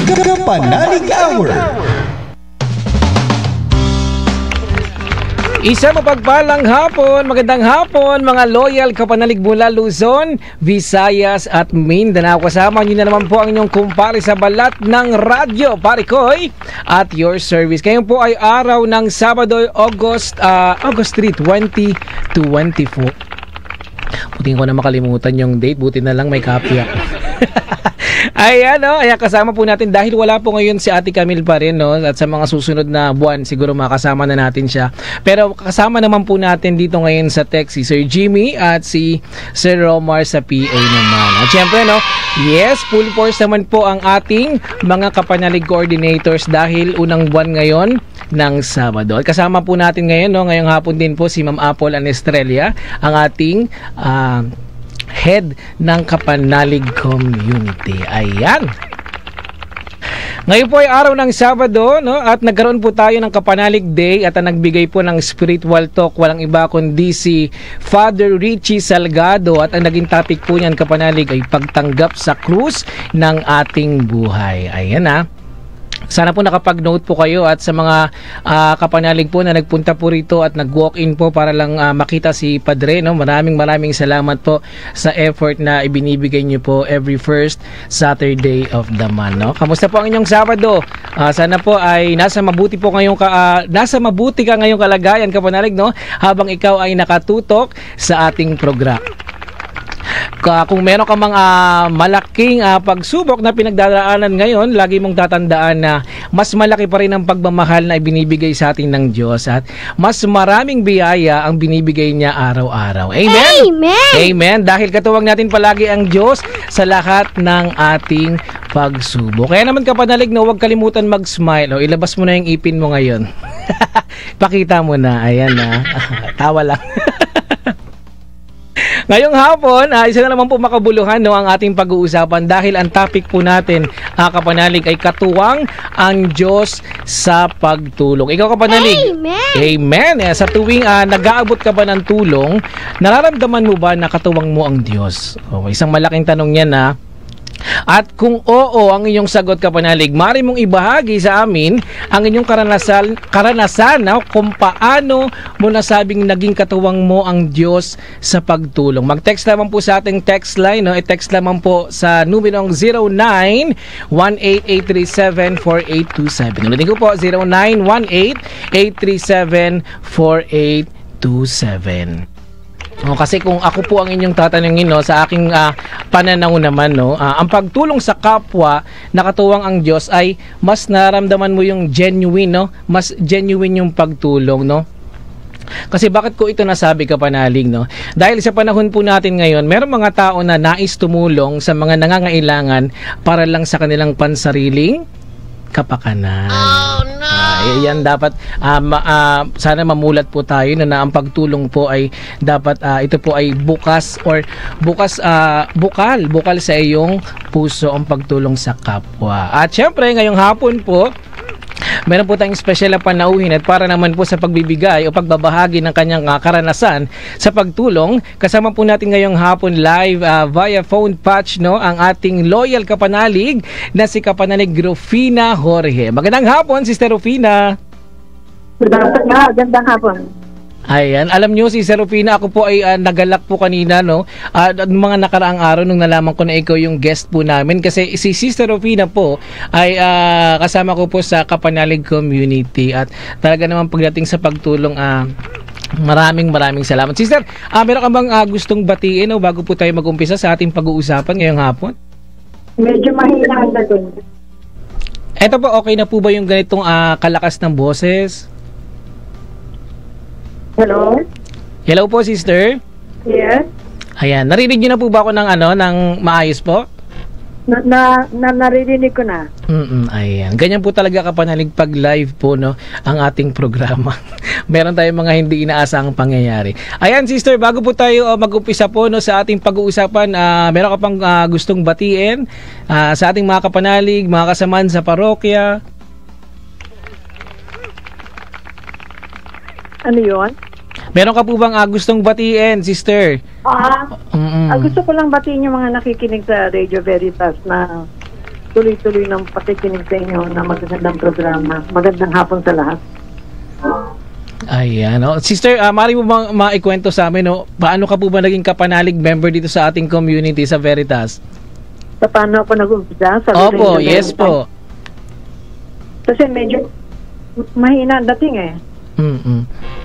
Kapanalig Hour. Isa mapagpalang hapon, magandang hapon mga loyal kapanalig mula Luzon, Visayas at Mindanao. Kasama nyo na naman po ang inyong kumpare sa balat ng radyo, Pare Koy, at your service. Ngayon po ay araw ng Sabado, August 3, 2024. Buti ko na makalimutan yung date, buti na lang may copy ako. Ayan, no? Ayan, kasama po natin dahil wala po ngayon si Ate Camille pa rin, no? At sa mga susunod na buwan siguro makasama na natin siya. Pero kasama naman po natin dito ngayon sa tech si Sir Jimmy at si Sir Romar sa PA naman. At syempre, no? Yes, full force naman po ang ating mga kapanalig coordinators dahil unang buwan ngayon ng Sabado. At kasama po natin ngayon, no? Ngayong hapon din po si Ma'am Apple Anestrella, ang ating head ng Kapanalig Community. Ayan. Ngayon po ay araw ng Sabado, no? At nagkaroon po tayo ng Kapanalig Day at ang nagbigay po ng spiritual talk walang iba kundi si Father Richie Salgado at ang naging topic po niyan Kapanalig ay pagtanggap sa krus ng ating buhay. Ayan na. Sana po nakapag-note po kayo at sa mga kapanalig po na nagpunta po rito at nag-walk-in po para lang makita si Padre, no? Maraming salamat po sa effort na ibinibigay niyo po every first Saturday of the month, no? Kamusta po ang inyong Sabado? Sana po ay nasa mabuti ka ngayong kalagayan, kapanalig, no? Habang ikaw ay nakatutok sa ating programa. Kung meron ka mga malaking pagsubok na pinagdaraanan ngayon, lagi mong tatandaan na mas malaki pa rin ang pagmamahal na ibinibigay sa atin ng Diyos at mas maraming biyaya ang binibigay niya araw-araw. Amen? Amen! Amen! Dahil katuwang natin palagi ang Diyos sa lahat ng ating pagsubok. Kaya naman kapanalig na huwag kalimutan mag-smile. O, ilabas mo na yung ipin mo ngayon. Pakita mo na. Ayan na. Tawa lang. Ngayong hapon, isa na naman po makabuluhan, no, ang ating pag-uusapan dahil ang topic po natin, kapanalig, ay katuwang ang Diyos sa pagtulong. Ikaw, kapanalig? Amen! Amen! Sa tuwing nag-aabot ka ba ng tulong, nararamdaman mo ba na katuwang mo ang Diyos? Isang malaking tanong yan, na at kung oo ang inyong sagot, kapanalig, maaari mong ibahagi sa amin ang inyong karanasan no, kung paano mo nasabing naging katuwang mo ang Diyos sa pagtulong. Mag-text naman po sa ating text line, no? I-text naman po sa numerong 0918-837-4827. Ulitin ko po, 0918-837-4827. Kasi kung ako po ang inyong tatanungin, no, sa aking pananaw naman, no, ang pagtulong sa kapwa na katuwang ang Diyos ay mas naramdaman mo yung genuine, no? Mas genuine yung pagtulong, no? Kasi bakit ko ito nasabi, kapanalig, no? Dahil sa panahon po natin ngayon, merong mga tao na nais tumulong sa mga nangangailangan para lang sa kanilang pansariling kapakanan. Oh no! Yan dapat sana mamulat po tayo na ang pagtulong po ay dapat ito po ay bukal sa iyong puso ang pagtulong sa kapwa. At syempre ngayong hapon po meron po tayong special na panauhin at para naman po sa pagbibigay o pagbabahagi ng kanyang karanasan sa pagtulong, kasama po natin ngayong hapon live via phone patch, no, ang ating loyal kapanalig na si Kapanalig Rufina Jorge. Magandang hapon, Sister Rufina. Magandang hapon. Ayan, alam nyo si Sir Rufina, ako po ay nagalak po kanina, no, mga nakaraang araw nung nalaman ko na ikaw yung guest po namin kasi si Sister Rufina po ay kasama ko po sa Kapanalig Community at talaga naman pagdating sa pagtulong maraming salamat. Sister, meron ka bang gustong batiin o bago po tayo mag-umpisa sa ating pag-uusapan ngayong hapon? Medyo mahina ang dating. Eto po, okay na po ba yung ganitong kalakas ng boses? Hello? Hello po, sister. Yes? Ayan, narinig niyo na po ba ako ng maayos po? Naririnig ko na. Ayan. Ganyan po talaga kapanalig pag live po, no, ang ating programa. Meron tayong mga hindi inaasahang pangyayari. Ayan, sister, bago po tayo mag-umpisa po, no, sa ating pag-uusapan, meron ka pang gustong batiin sa ating mga kapanalig, mga kasamaan sa parokya? Ano yun? Meron ka po bang gustong batiin, sister? Gusto ko lang batiin yung mga nakikinig sa Radio Veritas na tuloy-tuloy ng pakikinig sa inyo na magandang programa. Magandang hapon sa lahat. Ayan. Oh. Sister, maaari mo bang maikwento sa amin, no? Paano ka po ba naging kapanalig member dito sa ating community sa Veritas? Sa paano ako nag-umpisa? Opo, yes po. Kasi medyo mahina ang dating eh.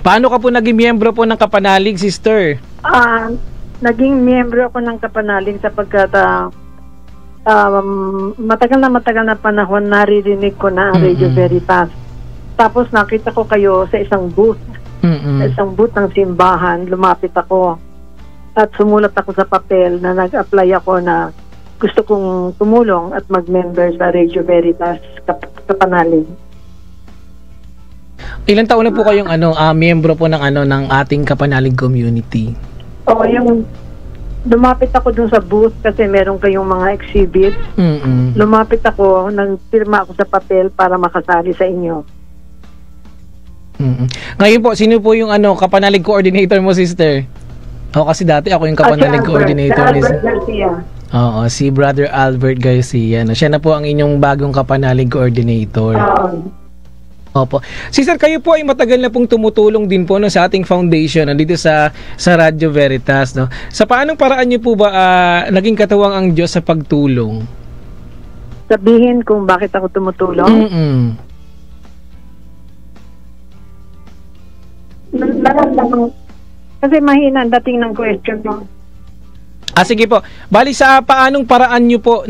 Paano ka po naging miyembro po ng kapanalig, sister? Naging miyembro ako ng kapanalig sapagkat matagal na panahon naririnig ko na ang Radio Veritas. Tapos nakita ko kayo sa isang booth. Sa isang booth ng simbahan. Lumapit ako at sumulat ako sa papel na nag-apply ako na gusto kong tumulong at mag-member sa Radio Veritas kapanalig. Ilang taon na po kayong miyembro po ng ng ating kapanalig community? Yung lumapit ako dun sa booth kasi meron kayong mga exhibit. Lumapit ako, nagpirma ako sa papel para makasali sa inyo. Ngayon po, sino po yung kapanalig coordinator mo, sister? Kasi dati ako yung kapanalig coordinator. Albert Garcia. Oo, si Brother Albert Garcia. Siya na po ang inyong bagong kapanalig coordinator. Opo. Sister, kayo po ay matagal na pong tumutulong din po sa ating foundation dito sa Radio Veritas. No? Sa paanong paraan niyo po ba naging katuwang ang Diyos sa pagtulong? Sabihin kung bakit ako tumutulong? Kasi mahina ang dating ng question mo. Sige po. Bali sa paanong paraan niyo po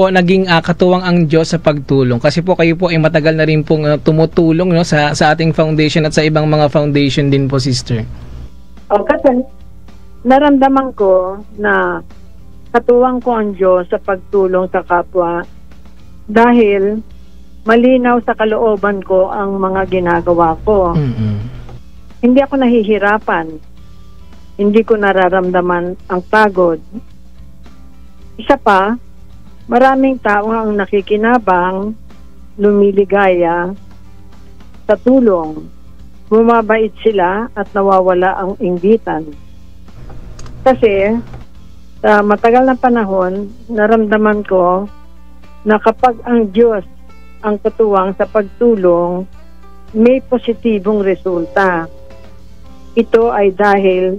naging katuwang ang Diyos sa pagtulong? Kasi po kayo po ay matagal na rin pong tumutulong sa ating foundation at sa ibang mga foundation din po, sister. Kasi naramdaman ko na katuwang ko ang Diyos sa pagtulong sa kapwa dahil malinaw sa kalooban ko ang mga ginagawa ko. Hindi ako nahihirapan. Hindi ko nararamdaman ang pagod. Isa pa, maraming tao ang nakikinabang, lumiligaya sa tulong. Bumabait sila at nawawala ang inggitan. Kasi sa matagal na panahon, naramdaman ko na kapag ang Diyos ang katuwang sa pagtulong, may positibong resulta. Ito ay dahil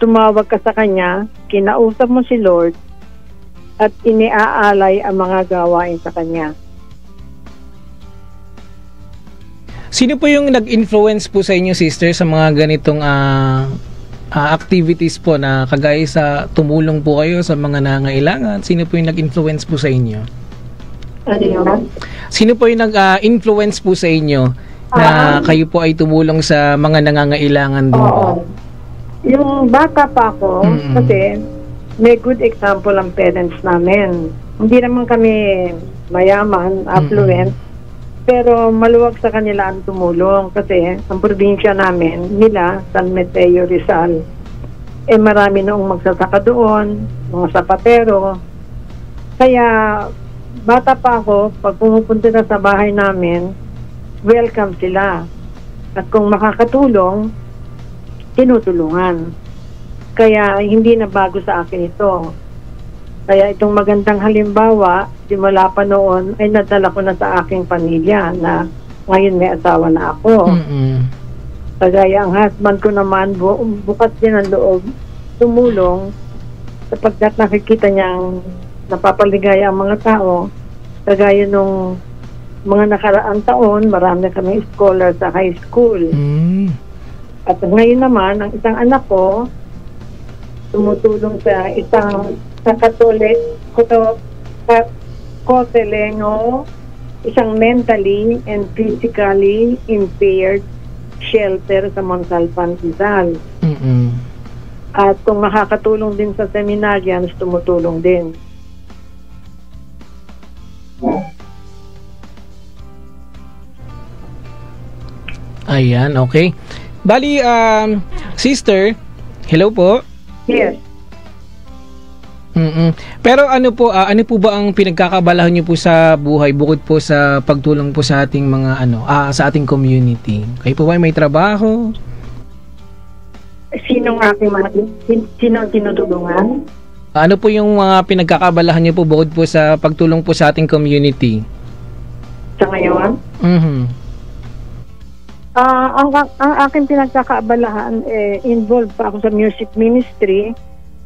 tumawag ka sa Kanya, kinausap mo si Lord, at iniaalay ang mga gawain sa Kanya. Sino po yung nag-influence po sa inyo, sister, sa mga ganitong activities po na kagaya sa tumulong po kayo sa mga nangangailangan? Sino po yung nag-influence po sa inyo? Ano yun? Sino po yung nag-influence po sa inyo na kayo po ay tumulong sa mga nangangailangan din po? Yung bata pa ako, kasi may good example ang parents namin. Hindi naman kami mayaman, affluent, pero maluwag sa kanila ang tumulong kasi ang probinsya namin, nila, San Mateo, Rizal, marami noong magsasaka doon, mga sapatero. Kaya bata pa ako, pag pumupunta na sa bahay namin, welcome sila. At kung makakatulong, tinutulungan. Kaya hindi na bago sa akin ito. Kaya itong magandang halimbawa, simula pa noon ay nadala ko na sa aking pamilya na ngayon may asawa na ako. Kagaya ang husband ko naman, bukas din ang loob, tumulong sapagkat nakikita niyang napapaligaya ang mga tao. Kagaya nung mga nakaraang taon, marami na kami scholar sa high school. At ngayon naman, ang isang anak ko, tumutulong sa Coteleno, isang mentally and physically impaired shelter sa Montalban, Rizal. At kung makakatulong din sa seminarians, tumutulong din. Ayan, okay. Bali, sister, hello po. Yes. Pero ano po ba ang pinagkakabalahan niyo po sa buhay bukod po sa pagtulong po sa ating mga sa ating community? Kayo po ba may trabaho? Sino ang tinutulungan? Ano po yung mga pinagkakabalahan niyo po bukod po sa pagtulong po sa ating community? Sa ngayon, ang aking pinagkakaabalahan, involved pa ako sa music ministry.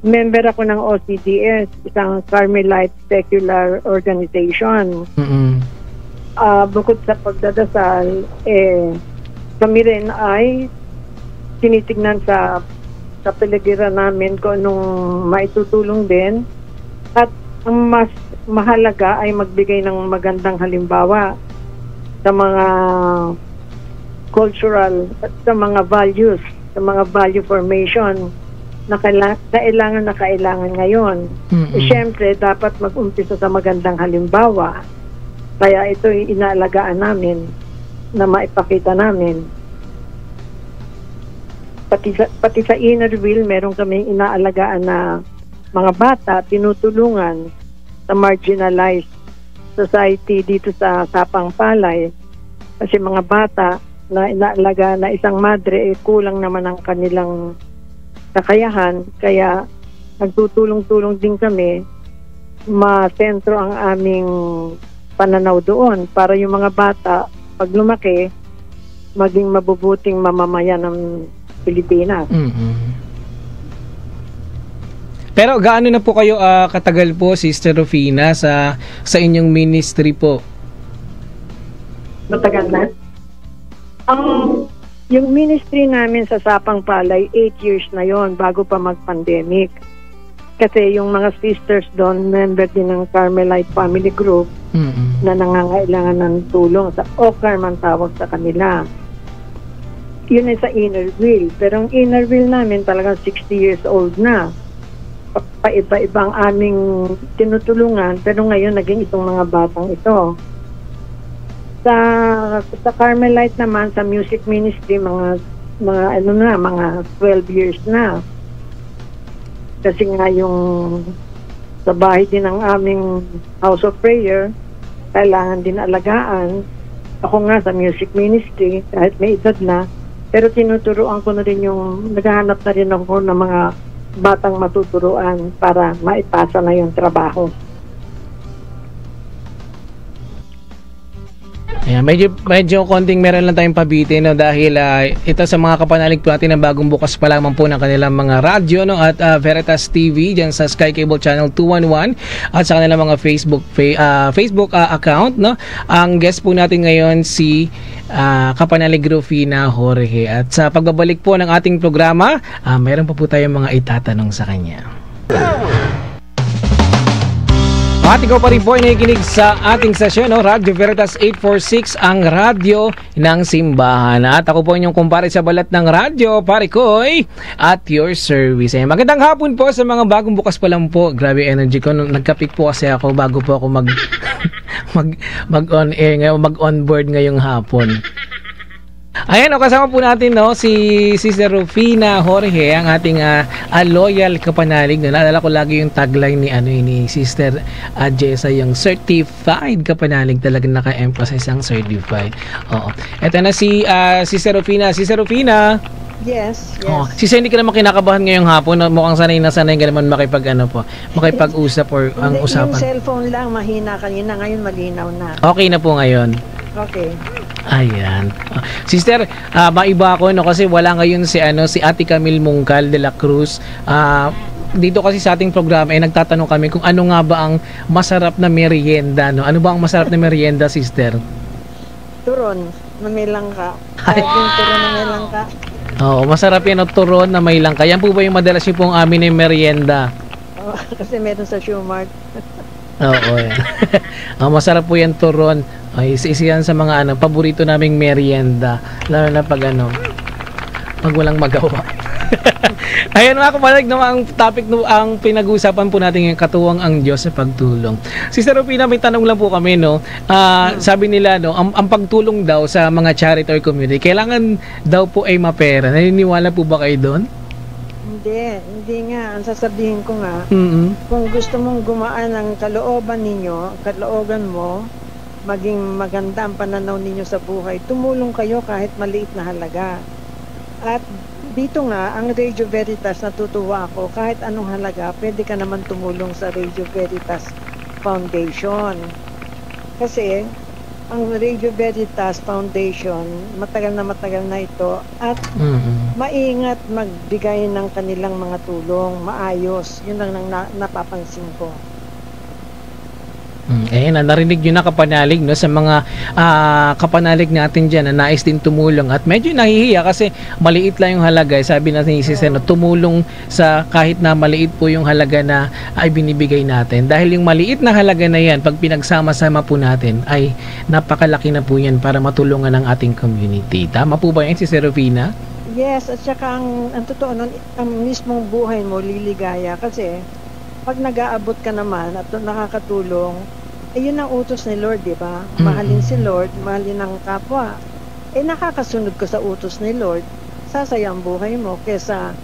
Member ako ng OCDS, isang Carmelite secular organization. Bukod sa pagdadasal, kami rin ay tinitignan sa paligiran namin kung anong maitutulong din. At ang mas mahalaga ay magbigay ng magandang halimbawa sa mga cultural at sa mga values, sa mga value formation na kailangan ngayon. Siyempre, dapat mag-umpisa sa magandang halimbawa. Kaya ito inaalagaan namin na maipakita namin. Pati sa inner wheel, meron kami inaalagaan na mga bata, tinutulungan sa marginalized society dito sa Sapang Palay. Kasi mga bata na inaalagaan na isang madre, kulang naman ang kanilang kakayahan. Kaya nagtutulong-tulong din kami, masentro ang aming pananaw doon para yung mga bata, pag lumaki, maging mabubuting mamamayan ng Pilipinas. Pero gaano na po kayo katagal po, Sister Rufina, sa inyong ministry po? Matagal na? Yung ministry namin sa Sapang Palay, 8 years na yon bago pa mag-pandemic. Kasi yung mga sisters doon, member din ng Carmelite Family Group na nangangailangan ng tulong. Sa OCAR man tawag sa kanila. Yun ay sa inner wheel. Pero ang inner wheel namin talagang 60 years old na. Paiba-iba ang aming tinutulungan, pero ngayon naging itong mga batang ito. Sa Carmelite naman, sa music ministry, mga 12 years na. Kasi nga yung sa bahay din ng aming house of prayer, kailangan din alagaan. Ako nga sa music ministry, kahit may edad na, pero tinuturuan ko na rin yung, naghahanap na rin ako ng mga batang matuturuan para maipasa na yung trabaho. Ayan, medyo konting meron lang tayong pabitin, no, dahil ito sa mga kapanalig po natin na bagong bukas pa lamang po ng kanilang mga radyo, no, at Veritas TV dyan sa Sky Cable Channel 211 at sa kanilang mga Facebook account, no. Ang guest po natin ngayon si Kapanalig Rufina Jorge, at sa pagbabalik po ng ating programa, meron pa po tayong mga itatanong sa kanya. At ikaw pa rin po ay nakikinig sa ating sesyon, no? Radio Veritas 846, ang radyo ng simbahan. At ako po inyong kumpare sa balat ng radyo, pare Koy, at your service. Magandang hapon po sa mga bagong bukas pa lang po. Grabe energy ko. Nagkapik po kasi ako bago po ako mag-on air ngayon, mag-on-board ngayong hapon. Ayan, kasama po natin, no, si Sister Rufina Jorge, ang ating loyal kapanalig. Naalala ko lagi yung tagline ni Sister Jessa, yung certified kapanalig, talagang naka-emphasize ang certified. Oo. Ito na si Sister Rufina. Sister Rufina. Yes. Sister, hindi ka naman kinakabahan ngayong hapon. Mukhang sanay na naman makipag-usap or ang usapan. Yung cellphone lang mahina kanina, ngayon malinaw na. Okay na po ngayon. Okay. Ayan. Sister, maiba ako, no, kasi wala ngayon si Ate Camille Mungcal de la Cruz. Dito kasi sa ating programa nagtatanong kami kung ano nga ba ang masarap na merienda, no? Ano ba ang masarap na merienda, Sister? Turon na may langka. Yung turon na may langka. Oo, masarap yan, turon na may langka. Yan po ba yung madalas yung pong amin ng merienda? Kasi meron sa Shumart. Oo, yan. Masarap po yan, turon. Isa yan sa mga paborito naming merienda, lalo na pag walang magawa. Ayan mga kapanalig, no, ang topic, no, ang pinag-uusapan po natin yung katuwang ang Diyos sa pagtulong. Sister Rufina, may tanong lang po kami, no. Sabi nila, no, ang pagtulong daw sa mga charity or community, kailangan daw po ay mapera. Naniniwala po ba kayo doon? Hindi nga. Ang sasabihin ko nga, kung gusto mong gumaan ang kalooban mo, maging maganda ang pananaw ninyo sa buhay, tumulong kayo kahit maliit na halaga. At dito nga, ang Radio Veritas, natutuwa ako, kahit anong halaga, pwede ka naman tumulong sa Radio Veritas Foundation. Kasi, ang Radio Veritas Foundation, matagal na ito, at maingat magbigay ng kanilang mga tulong, maayos. Yun lang napapansin ko. Ayan, narinig nyo na kapanalig, no, sa mga kapanalig natin dyan na nais din tumulong at medyo nahihiya kasi maliit lang yung halaga. Sabi natin si Seno, tumulong sa kahit na maliit po yung halaga na ay binibigay natin. Dahil yung maliit na halaga na yan, pag pinagsama-sama po natin, ay napakalaki na po yan para matulungan ang ating community. Tama po ba yan, si Serafina? Yes, at saka ang totoo nun, ang mismong buhay mo liligaya kasi pag nag-aabot ka naman at nakakatulong, yun ang utos ni Lord, di ba? Mahalin si Lord, mahalin ang kapwa. Nakakasunod ka sa utos ni Lord, sasaya ang buhay mo kesa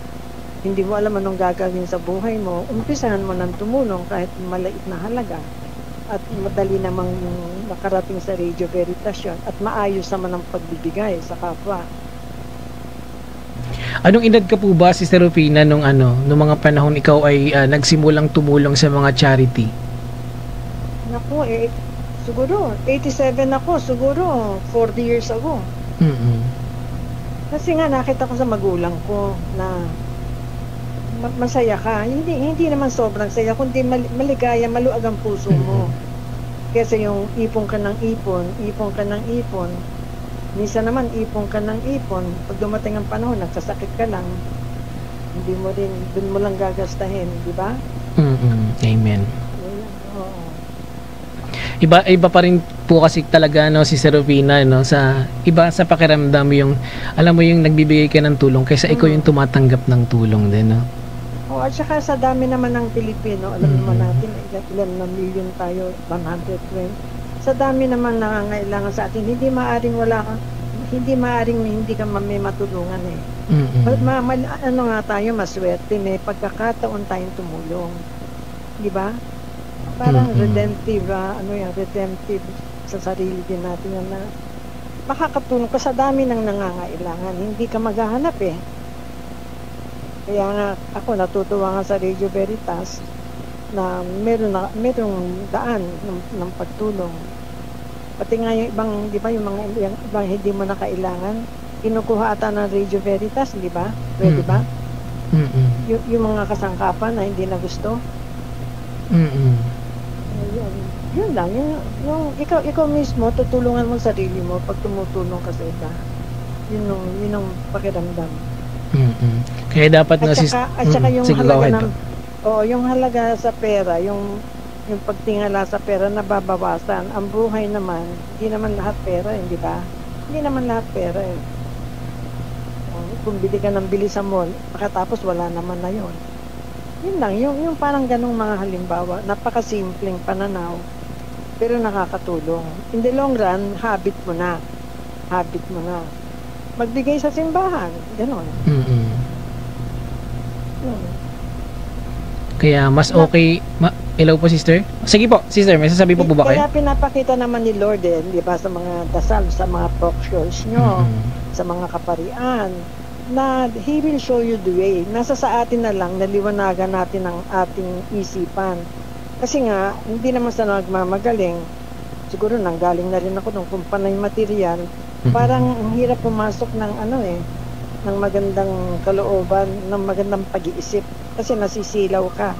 hindi mo alam anong gagawin sa buhay mo, umpisahan mo ng tumulong kahit maliit na halaga. At madali namang makarating sa Radio Veritas yun. At maayos naman ang pagbibigay sa kapwa. Anong edad ka po ba, Sister Rufina, nung mga panahon ikaw ay nagsimulang tumulong sa mga charity? Naku, siguro 87 ako, siguro 40 years ago. Kasi nga nakita ko sa magulang ko na masaya ka. Hindi naman sobrang saya, kundi maligaya, maluag ang puso mo. Kasi yung ipon ka ng ipon, minsan naman ipon ka ng ipon, pag dumating ang panahon, nagsasakit ka lang, hindi mo rin, dun mo lang gagastahin, di ba? Amen. Oo. Iba pa rin po kasi talaga, no, si Serafina, no, sa pakiramdam yung, alam mo yung nagbibigay ka ng tulong kaysa ikaw yung tumatanggap ng tulong din, no? At saka sa dami naman ng Pilipino, alam naman natin, ilan na million tayo, 120. Sa dami naman nangangailangan sa atin, hindi maaring hindi ka may matulungan eh. Ano nga tayo, maswerte, may pagkakataon tayong tumulong. Di ba? Parang redemptive sa sarili din natin na makakatulong ka sa dami ng nangangailangan. Hindi ka maghahanap eh. Kaya nga ako natutuwa nga sa Radio Veritas na merong daan ng pagtulong. Pati nga yung ibang, di ba, yung ibang hindi mo na kailangan, kinukuha ata ng Radio Veritas, di ba? Pwede ba? Yung mga kasangkapan na hindi na gusto. Yun lang. Yung ikaw mismo, tutulungan mo sarili mo pag tumutulong ka sa iba. Yun ang pakiramdam. Kaya dapat at saka yung sige, halaga yung halaga sa pera, yung pagtingala sa pera nababawasan. Ang buhay naman, hindi naman lahat pera, di ba? Hindi naman lahat pera eh. Kung bili ka ng bili sa mall, pagkatapos wala naman na yun. Yun lang, yung parang ganong mga halimbawa, napakasimpleng pananaw, pero nakakatulong. In the long run, habit mo na. Magbigay sa simbahan, gano'n. Kaya mas okay. Hello po, sister. Sige po, sister, may sasabi po ba kayo? Kaya pinapakita naman ni Lord di ba, sa mga dasal, sa mga talk shows nyo, sa mga kaparian, na He will show you the way. Nasa sa atin na lang, naliwanagan natin ang ating isipan. Kasi nga, hindi naman sa nagmamagaling, siguro nanggaling na rin ako kung panay material, parang ang hirap pumasok ng ng magandang kalooban, ng magandang pag-iisip, kasi nasisilaw ka.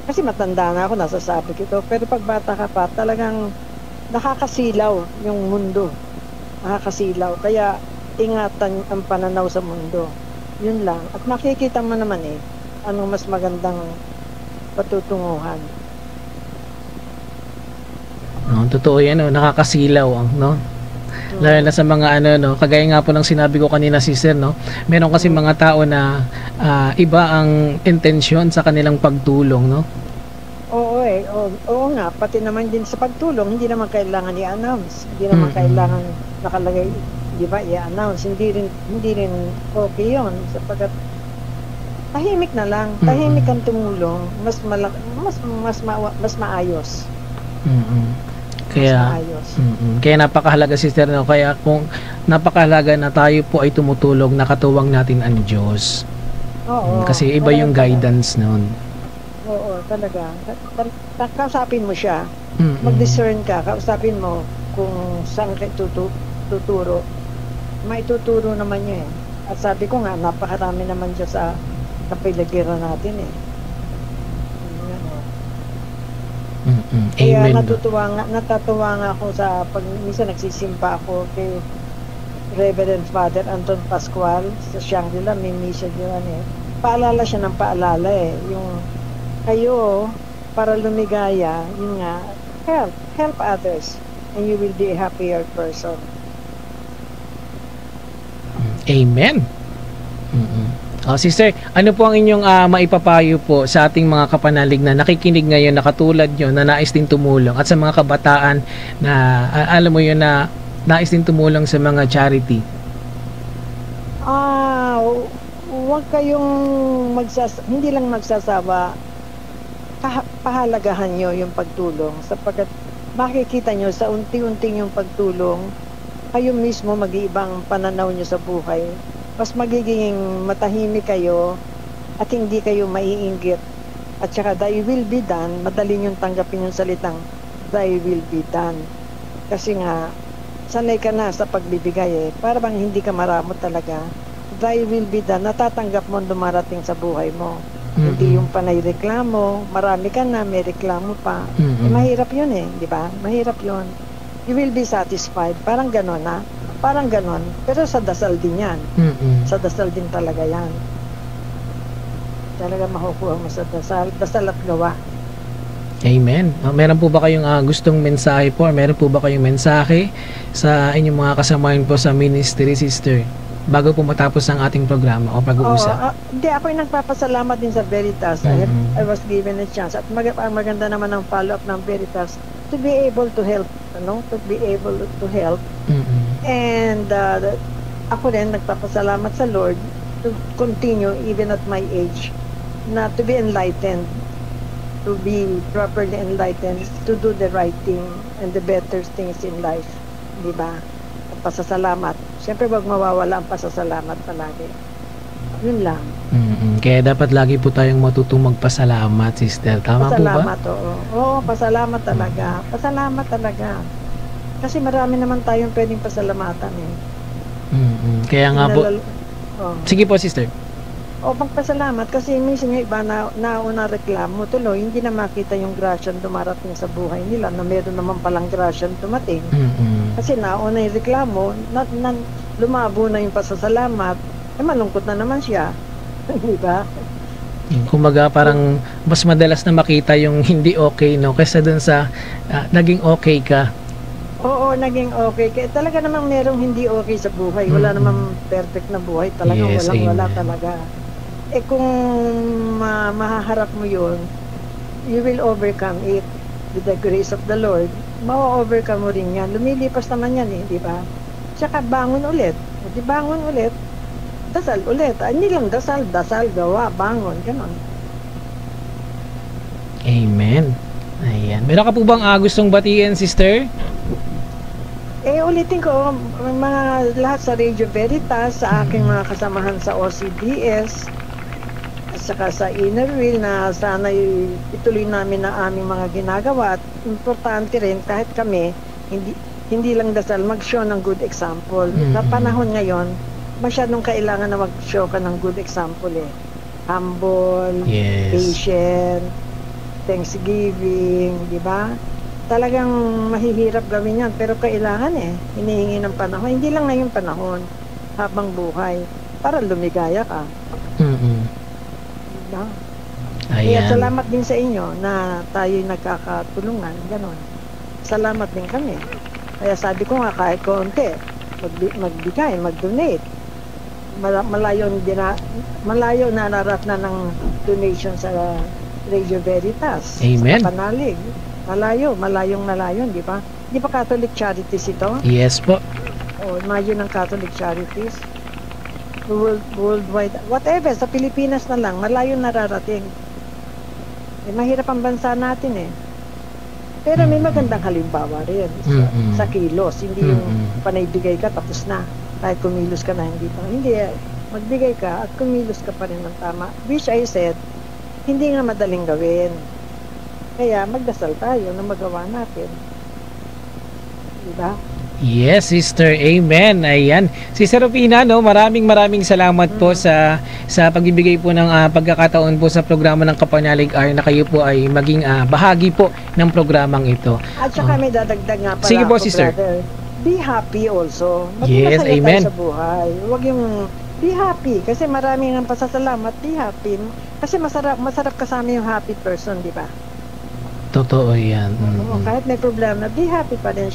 Kasi matanda na ako, nasasabi ko. Pero pag bata ka pa, talagang nakakasilaw yung mundo. Nakakasilaw. Kaya ingatan ang pananaw sa mundo. Yun lang. At makikita mo naman anong mas magandang patutunguhan. Totoo yan, nakakasilaw, no? Lalo na sa mga kagaya nga po ng sinabi ko kanina, sister, no? Meron kasi mga tao na iba ang intensyon sa kanilang pagtulong, no? Oo nga, pati naman din sa pagtulong, hindi naman kailangan i-announce. Hindi naman kailangan nakalagay, di ba, i-announce. Hindi rin okay yun, sapagkat tahimik na lang, tahimik ang tumulong, mas maayos. Kaya, maayos. kaya napakahalaga, sister, no? Kaya kung napakahalaga na tayo po ay tumutulong, nakatuwang natin ang Diyos. Oo. Kasi iba yung guidance noon. Oo, talaga. Kausapin mo siya. Mm-mm. Mag-discern ka. Kausapin mo kung saan ka tuturo. Maituturo naman niya eh. At sabi ko nga, napakarami naman siya sa kapiligiran natin eh. Kaya Amen. natatuwa nga ako sa pag minsan nagsisimpa ako kay Reverend Father Anton Pascual sa Shangri-La, may misa yun eh. Paalala siya ng paalala eh. Yung kayo, para lumigaya, yun nga, help others and you will be a happier person. Amen. Sister, ano po ang inyong maipapayo po sa ating mga kapanalig na nakikinig ngayon na katulad nyo na nais din tumulong at sa mga kabataan na alam mo yun na nais din tumulong sa mga charity? Huwag kayong hindi lang magsasawa, pahalagahan nyo yung pagtulong sapagkat makikita nyo sa unti-unting yung pagtulong, kayo mismo mag-iibang pananaw nyo sa buhay. Mas magiging matahimik kayo at hindi kayo maiinggit. At saka, thy will be done, madali yung tanggapin yung salitang thy will be done. Kasi nga, sanay ka na sa pagbibigay eh. Para bang hindi ka maramot talaga. Thy will be done, natatanggap mo dumarating sa buhay mo. Hindi yung panay reklamo, marami ka na, may reklamo pa. Mahirap yun eh, di ba? Mahirap yun. You will be satisfied. Parang ganon na. Parang ganon. Pero sa dasal din yan. Sa dasal din talaga yan. Talaga makukuha mo sa dasal. Dasal at gawa. Amen. Meron po ba kayong gustong mensahe po? Meron po ba kayong mensahe sa inyong mga kasamahan po sa ministry, sister? Bago po matapos ang ating programa o pag-uusap. Hindi, ako yung nagpapasalamat din sa Veritas. I was given a chance. At maganda naman ang follow-up ng Veritas to be able to help. To be able to help. And ako rin nagpapasalamat sa Lord to continue even at my age na to be enlightened, to be properly enlightened, to do the right thing and the better things in life, di ba? At pasasalamat. Siyempre wag mawawala ang pasasalamat palagi. Yun lang. Kaya dapat lagi po tayong matutong magpasalamat, sister. Tama pasalamat, po ba? Oo, pasalamat talaga. Pasalamat talaga. Kasi marami naman tayong pwedeng pasalamatan eh. Kaya nga po. Sige po, sister. Magpasalamat kasi minsan yung iba nauna reklamo tuloy, hindi na makita yung grasyan dumarating sa buhay nila na meron naman palang grasyan dumating. Kasi nauna yung reklamo, lumabo na yung pasasalamat, malungkot na naman siya. Di ba? Kumaga parang mas madalas na makita yung hindi okay, no? Kaysa dun sa naging okay ka. Oo, naging okay. Kaya talaga namang merong hindi okay sa buhay. Wala namang perfect na buhay. Talagang Yes, wala amen. talaga. Kung mahaharap mo yun, you will overcome it with the grace of the Lord. Ma-overcome mo rin yan. Lumilipas naman yan eh, di ba? Tsaka bangon ulit. Di bangon ulit. Dasal ulit. Hindi lang dasal, gawa, bangon, ganon. Amen. Ayan. Meron ka po bang gustong batiin, sister? Ulitin ko, mga lahat sa Radio Veritas, sa aking mga kasamahan sa OCDS, at saka sa Inner Wheel na sana ituloy namin ang aming mga ginagawa. At importante rin, kahit kami, hindi lang dasal, mag-show ng good example. Sa panahon ngayon, masyadong kailangan na mag-show ka ng good example eh. Humble, Yes. patient, thanksgiving, di ba? Talagang mahihirap gawin yan, pero kailangan eh, hinihingi ng panahon. Hindi lang ngayong panahon, habang buhay, para lumigaya ka. Diba? Kaya Ayan. salamat din sa inyo na tayo'y nagkakatulungan, ganon. Salamat din kami. Kaya sabi ko nga, kahit konti, magbigay, mag-donate. Malayo na narat na ng donation sa Radio Veritas. Amen. Sa Panalig. Malayong, di ba? Di ba Catholic Charities ito? Yes po. Mayo ng Catholic Charities. Worldwide. Whatever, sa Pilipinas na lang, malayo nararating. Mahirap ang bansa natin eh. Pero may magandang halimbawa rin sa kilos. Hindi yung panaybigay ka tapos na. Kahit kumilos ka na, hindi pa. Hindi, magbigay ka at kumilos ka pa rin ng tama. Which I said, hindi nga madaling gawin. Kaya magdasal tayo na magawa natin. Diba? Yes, sister. Amen. Ayan. Sister Rufina, no, maraming salamat po sa pagbibigay po ng pagkakataon po sa programa ng Kapanalig R na kayo po ay maging bahagi po ng programang ito. At saka may dadagdag nga pala. Sige po, ako, sister. Brother. Be happy also. Yes, masaya amen. tayo sa buhay. Huwag yung be happy. Kasi maraming ang pasasalamat. Be happy. Kasi masarap kasama yung happy person, di ba? Totoo yan. Oo, kahit may problema, be happy pa din.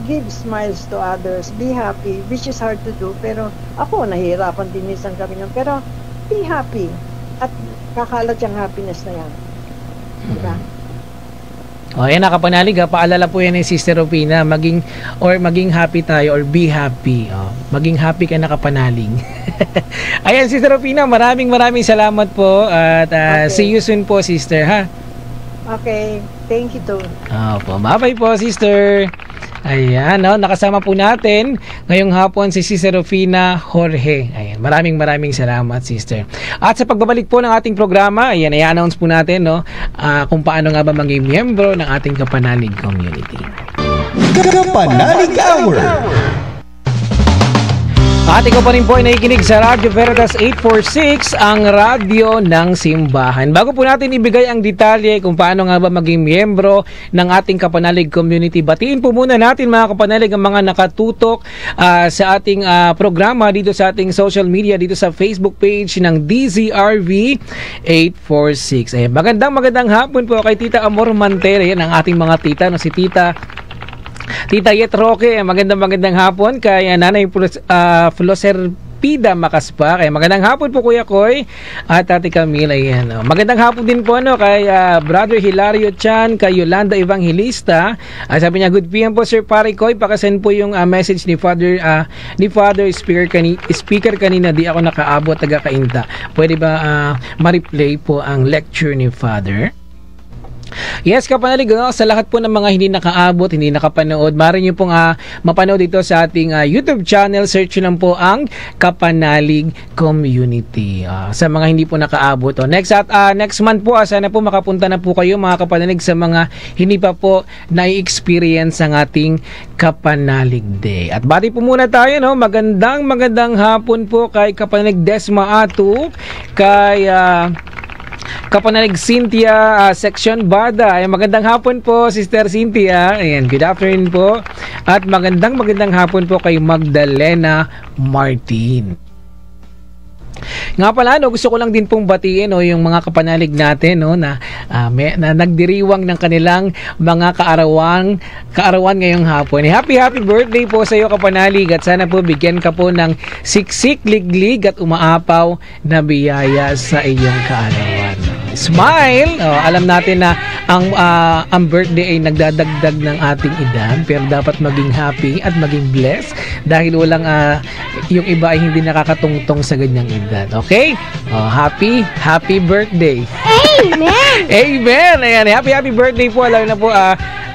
Give smiles to others. Be happy, which is hard to do. Pero ako, nahihirapan din minsan kami nun. Pero be happy. At kakalat yung happiness na yan. Diba? O, yan Kapanalig, paalala po yan ni Sister Rufina, maging happy tayo or be happy. O, maging happy ka na Kapanalig. Ayan, Sister Rufina, maraming salamat po at Okay. see you soon po, Sister, ha? Okay, thank you too. Opo, bye-bye po, Sister. Ayan, no, nakasama po natin ngayong hapon si Sister Rufina Jorge. Ayan, maraming salamat, Sister. At sa pagbabalik po ng ating programa, ayan, i-announce po natin, no, kung paano nga ba maging miyembro ng ating Kapanalig Community. Kapanalig Hour. At ikaw pa rin po ay nakikinig sa Radio Veritas 846, ang radyo ng simbahan. Bago po natin ibigay ang detalye kung paano nga ba maging miyembro ng ating Kapanalig Community, batiin po muna natin mga Kapanalig ang mga nakatutok sa ating programa dito sa ating social media, dito sa Facebook page ng DZRV 846. Ay, magandang hapon po kay Tita Amor Mantere, yan ang ating mga tita, no, si Tita Yet Roque. Magandang hapon kay Nanay Floserpida Makaspa. Kaya magandang hapon po Kuya Koy at Ate Camila. Ayan, oh. Magandang hapon din po kay Brother Hilario Chan, kay Yolanda Evangelista. Sabi niya, good PM po Sir Pare Koy. Pakasend po yung message ni Father speaker kanina, di ako nakaabot, taga-Kainta. Pwede ba ma-replay po ang lecture ni Father? Yes, Kapanalig, no? Sa lahat po ng mga hindi nakaabot, hindi nakapanood, maaari nyo pong mapanood dito sa ating YouTube channel. Search lang po ang Kapanalig Community. Sa mga hindi po nakaabot. Next month po, sana po makapunta na po kayo mga Kapanalig sa mga hindi pa po na-experience ang ating Kapanalig Day. At bati po muna tayo, no? Magandang hapon po kay Kapanalig Desma Atu, kay Kapanalig Cynthia Section Bada. Ay, magandang hapon po Sister Cynthia. Ayan, good afternoon po. At magandang hapon po kay Magdalena Martin. Nga pala, no, gusto ko lang din pong batiin, no, yung mga Kapanalig natin, no, na nagdiriwang ng kanilang mga kaarawan ngayong hapon. Happy birthday po sa iyo Kapanalig, at sana po bigyan ka po ng siksik, liglig at umaapaw na biyaya sa iyong kaarawan. Smile! Alam natin na ang birthday ay nagdadagdag ng ating edad, pero dapat maging happy at maging blessed dahil walang yung iba ay hindi nakakatungtong sa ganyang edad. Okay? Happy birthday! Amen! Amen! Ayan, happy birthday po. Alam na po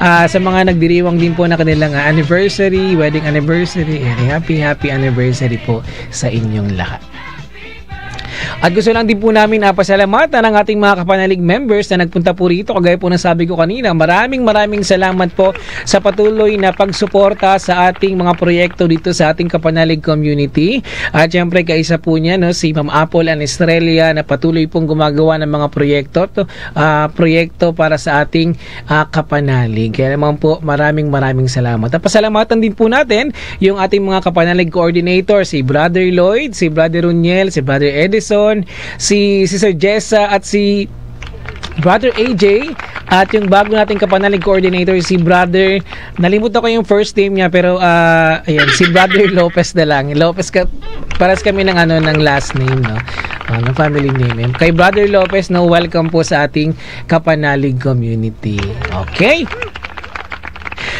sa mga nagdiriwang din po na kanilang anniversary, wedding anniversary. Ayan, happy anniversary po sa inyong lahat. At gusto lang din po namin pasalamatan ang ating mga Kapanalig members na nagpunta po rito. Kagaya po ng sabi ko kanina, maraming salamat po sa patuloy na pagsuporta sa ating mga proyekto dito sa ating Kapanalig Community. At syempre kaisa po niya, no, si Ma'am Apple and Estrella na patuloy pong gumagawa ng mga proyekto para sa ating Kapanalig. Kaya naman po maraming salamat. At pasalamatan din po natin yung ating mga Kapanalig coordinator, si Brother Lloyd, si Brother Runiel, si Brother Edison, si Sister Jessa at si Brother AJ, at yung bago nating Kapanalig coordinator si Brother, nalimutan ko yung first name niya pero ayan, si Brother Lopez na lang. Lopez paras kami ng ng last name, no. Ng family name. Kay Brother Lopez, no, welcome po sa ating Kapanalig Community. Okay?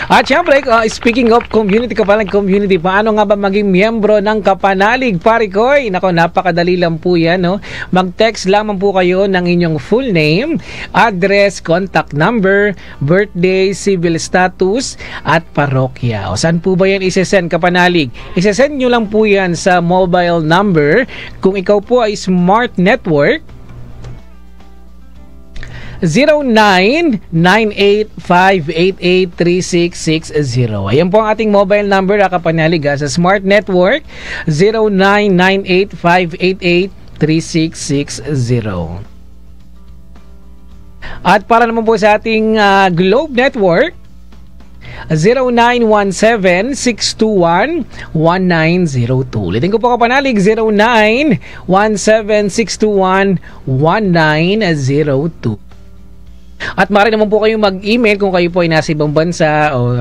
At syempre, speaking of community, Kapanalig community, paano nga ba maging miyembro ng Kapanalig, pare koy? Nako, napakadali lang po yan, no? Mag-text lamang po kayo ng inyong full name, address, contact number, birthday, civil status, at parokya. O saan po ba yan isesend, Kapanalig? Isesend nyo lang po yan sa mobile number kung ikaw po ay Smart Network 0998-588-3660. Ayan po ang ating mobile number, Kapanalig, sa Smart Network 0998-588-3660. At para naman po sa ating Globe Network 0917-621-1902. Ulitin ko po, Kapanalig, 0917-621-1902. At maaari naman po kayong mag-email kung kayo po ay nasa ibang bansa o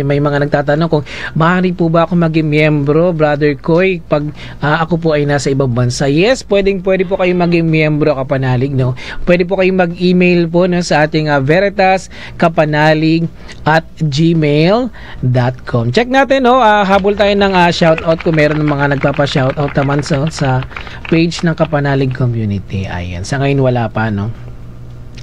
may mga nagtatanong kung maaari po ba ako maging miyembro, Brother Koy, pag ako po ay nasa ibang bansa. Yes, pwede po kayong maging miyembro, Kapanalig, no? Pwede po kayong mag-email po, no, sa ating veritaskapanalig@gmail.com. Check natin, no? Habol tayo ng shoutout kung meron ng mga nagpapa-shoutout naman sa page ng Kapanalig Community. Ayan, sa ngayon wala pa, no?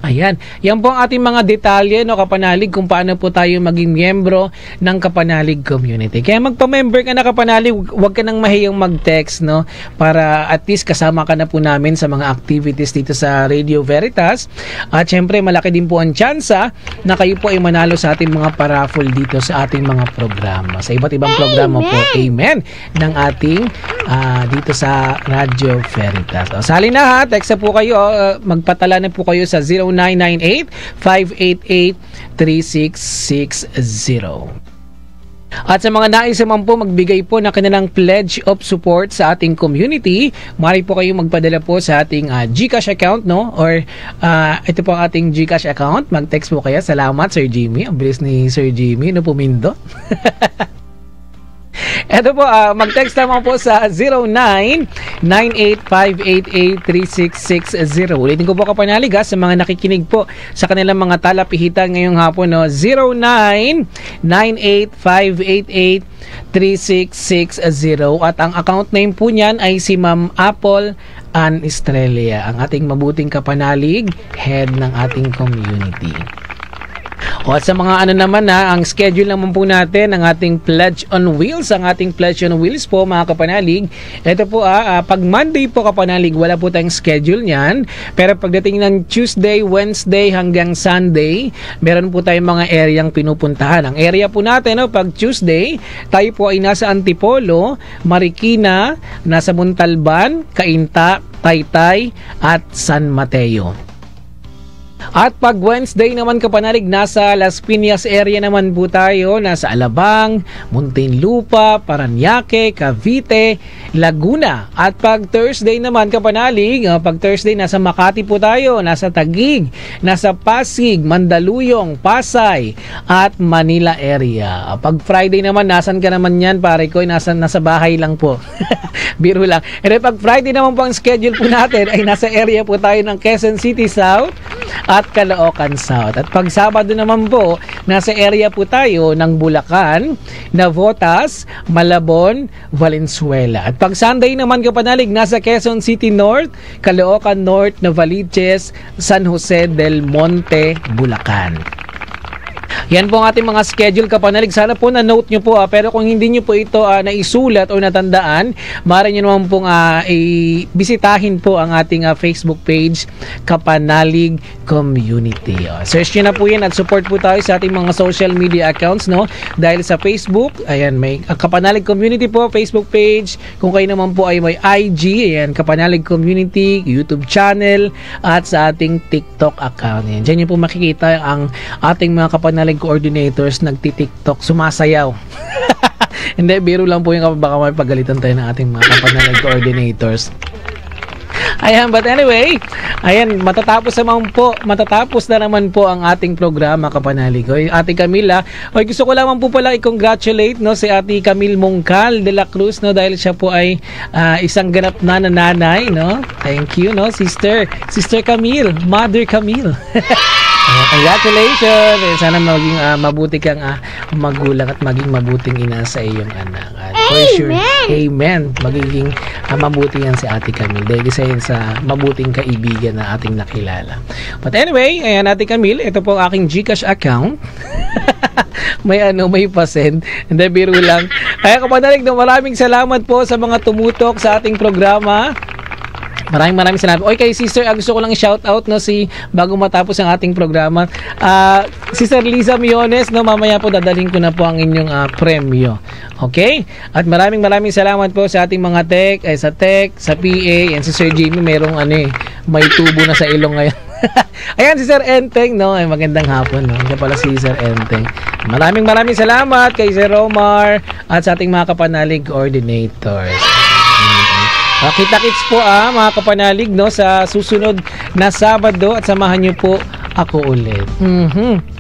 Ayan, yan po ang ating mga detalye, no, Kapanalig, kung paano po tayo maging miyembro ng Kapanalig Community. Kaya magpa-member ka na, Kapanalig, huwag ka nang mahiyang mag-text, no, para at least kasama ka na po namin sa mga activities dito sa Radio Veritas. At syempre, malaki din po ang tsansa na kayo po ay manalo sa ating mga paraffle dito sa ating mga programa. Sa iba't ibang programa po, amen, ng ating dito sa Radio Veritas. O, sali na ha, text na po kayo, magpatala na po kayo sa 0998-588-3660. At sa mga nais naman po magbigay po na kanilang pledge of support sa ating community, maaari po kayong magpadala po sa ating GCash account, no? Or ito po ang ating GCash account. Mag-text po kayo. Salamat, Sir Jimmy. Ang bilis ni Sir Jimmy, no, pumindo. Ito po, mag-text naman po sa 0998-588-3660. Ulitin ko po, Kapanalig, sa mga nakikinig po sa kanilang mga talapihitan ngayong hapon, no? 0998-588-3660. At ang account name po niyan ay si Ma'am Apple Ann Estrella, ang ating mabuting Kapanalig, head ng ating community. O at sa mga naman ang schedule naman po natin ng ating Pledge on Wheels. Ang ating Pledge on Wheels po, mga Kapanalig, ito po pag Monday po, Kapanalig, wala po tayong schedule niyan. Pero pagdating ng Tuesday, Wednesday hanggang Sunday, meron po tayong mga areang pinupuntahan. Ang area po natin, pag Tuesday, tayo po ay nasa Antipolo, Marikina, nasa Montalban, Cainta, Taytay at San Mateo. At pag Wednesday naman, Kapanalig, nasa Las Piñas area naman po tayo, nasa Alabang, Muntinlupa, Parañaque, Cavite, Laguna. At pag Thursday naman, Kapanalig, pag Thursday nasa Makati po tayo, nasa Taguig, nasa Pasig, Mandaluyong, Pasay at Manila area. Pag Friday naman, nasan ka naman yan, pare ko? Nasa bahay lang po. Biro lang. And pag Friday naman po ang schedule po natin ay nasa area po tayo ng Quezon City South at Caloocan South. At pag Sabado naman po, nasa area po tayo ng Bulacan, Navotas, Malabon, Valenzuela. At pag Sunday naman, Kapanalig, nasa Quezon City North, Caloocan North, Novaliches, San Jose del Monte, Bulacan. Yan po ang ating mga schedule, Kapanalig. Sana po na-note nyo po. Pero kung hindi nyo po ito naisulat o natandaan, maaari nyo naman pong bisitahin po ang ating Facebook page, Kapanalig Community. Search nyo na po yan at support po tayo sa ating mga social media accounts, no? Dahil sa Facebook, ayan, may Kapanalig Community po, Facebook page. Kung kayo naman po ay may IG, ayan, Kapanalig Community, YouTube channel, at sa ating TikTok account. Ayan, dyan nyo po makikita ang ating mga Kapanalig coordinators nagti-TikTok, sumasayaw. Hindi, biro lang po yung baka may pagalitan tayo ng ating mga Kapanalig coordinators. Ayan, but anyway, ayan, matatapos na naman po ang ating programa, Kapanalig. Ate Camila, gusto ko lamang po pala i-congratulate, no, si Ate Camille Mongcal de la Cruz, no, dahil siya po ay isang ganap na nanay, no. Thank you, no, Sister Camille, Mother Camille. Congratulations! Sana maging mabuti kang magulang at maging mabuting ina sa iyong anak. At for sure, amen, magiging mabuti yan si Ate Camille dahil isa yan sa mabuting kaibigan na ating nakilala. But anyway, ayan Ate Camille, ito po ang aking GCash account. may pa-send. Hindi, biro lang. Kaya kapanalig, maraming salamat po sa mga tumutok sa ating programa. Maraming salamat. Oy, kay Sister, gusto ko lang i-shoutout bago matapos ang ating programa. Sister Liza Miones, mamaya po dadalhin ko na po ang inyong premyo. Okay? At maraming salamat po sa ating mga sa PA, and si Sir Jimmy, merong may tubo na sa ilong ngayon. Ayan, si Sir Enteng, ay magandang hapon, Siya pala si Sir Enteng. Maraming salamat kay Sir Romar at sa ating mga kapanalig coordinators. Kita-kits po mga kapanalig sa susunod na Sabado at samahan niyo po ako ulit.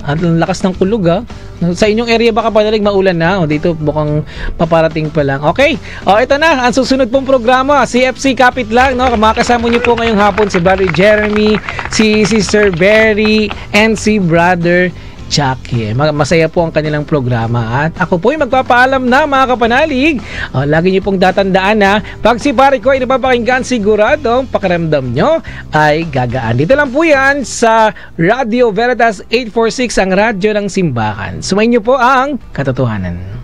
At ang lakas ng kulog Sa inyong area ba kapanalig maulan na? Dito bukang paparating pa lang. Okay? Ito na ang susunod pong programa. CFC Kapit lang. Makasama niyo po ngayong hapon si Brother Jeremy, si Sister Berry, and si Brother Chucky. Masaya po ang kanilang programa. At ako po'y magpapaalam na mga kapanalig. Lagi niyo pong tatandaan pag si pare ko ay napapakinggan, siguradong pakiramdam nyo ay gagaan. Dito lang po yan sa Radio Veritas 846, ang radyo ng simbahan. Sumayin niyo po ang katotohanan.